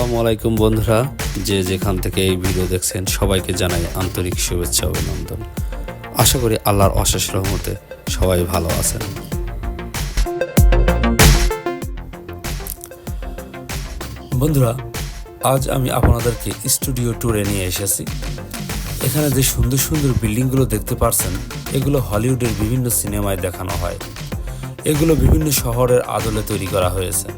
আসসালামু আলাইকুম বন্ধুরা, যে যেখান থেকে এই ভিডিও দেখছেন সবাইকে জানাই আন্তরিক শুভেচ্ছা অভিনন্দন। আশা করি আল্লাহর অশেষ রহমতে সবাই ভালো আছেন। বন্ধুরা, আজ আমি আপনাদেরকে স্টুডিও ট্যুরে নিয়ে এসেছি। এখানে যে সুন্দর সুন্দর বিল্ডিংগুলো দেখতে পাচ্ছেন, এগুলো হলিউডের বিভিন্ন সিনেমায় দেখানো হয়। এগুলো বিভিন্ন শহরের আদলে তৈরি করা হয়েছে।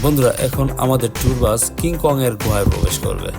বন্ধুরা, এখন আমাদের ট্যুর বাস কিং কং এর গুহায় প্রবেশ করবে।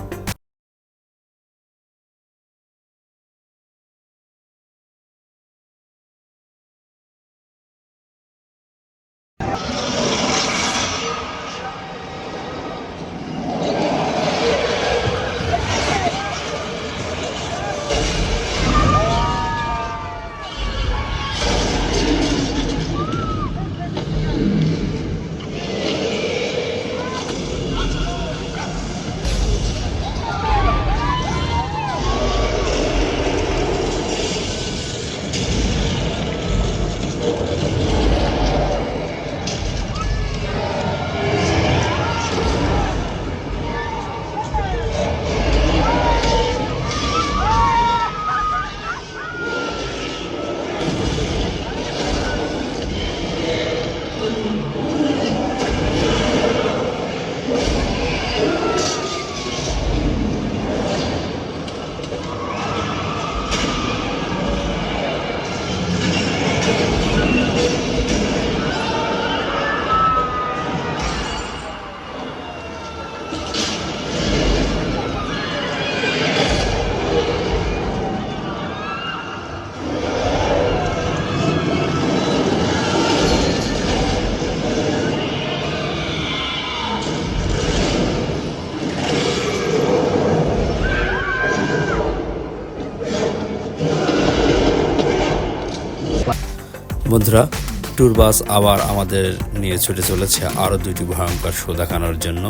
বন্ধুরা, ট্যুর বাস আবার আমাদের নিয়ে ছুটে চলেছে আরও দুটি ভয়ঙ্কর শো দেখানোর জন্য।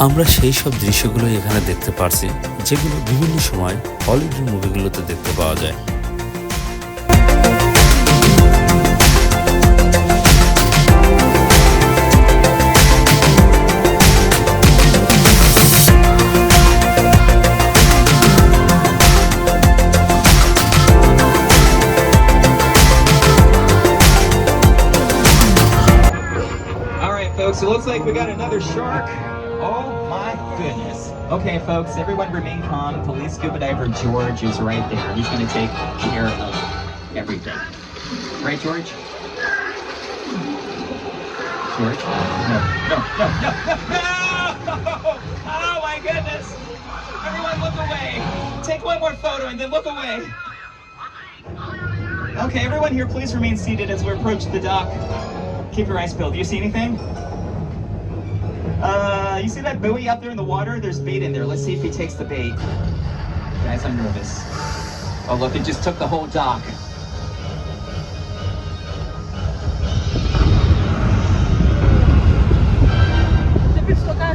আমরা সেই সব দৃশ্যগুলো এখানে দেখতে পারছি, যেগুলো বিভিন্ন সময় হলিউডের মুভিগুলোতে দেখতে পাওয়া যায়। All right, folks, it looks like we got another shark. Oh my goodness. Okay, folks, everyone remain calm. Police scuba diver George is right there. He's going to take care of everything. Right, George? George? No, no, no, no, no, no! Oh my goodness! Everyone look away. Take one more photo and then look away. Okay, everyone here, please remain seated as we approach the dock. Keep your eyes peeled. Do you see anything? You see that buoy out there in the water? There's bait in there. Let's see if he takes the bait. Guys, I'm nervous. Oh, look, it just took the whole dock. Te pies tocar.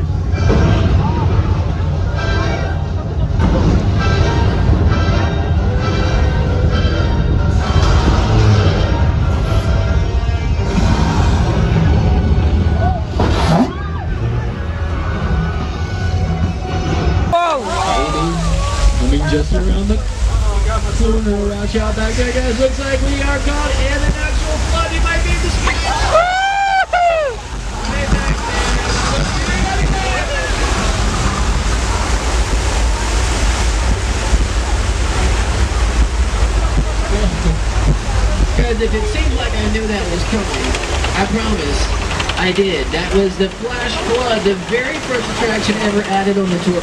shot back there, guys. Looks like we are caught in an actual flood. He might be in the street. Guys, if it seems like I knew that was coming, I promise I did. That was the Flash Flood, the very first attraction ever added on the tour.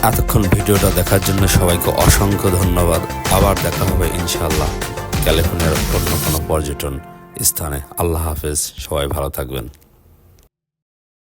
এতক্ষণ ভিডিওটা দেখার জন্য সবাইকে অসংখ্য ধন্যবাদ। আবার দেখা হবে ইনশাআল্লাহ ক্যালিফোর্নিয়ার অন্য কোনো পর্যটন স্থানে। আল্লাহ হাফেজ, সবাই ভালো থাকবেন।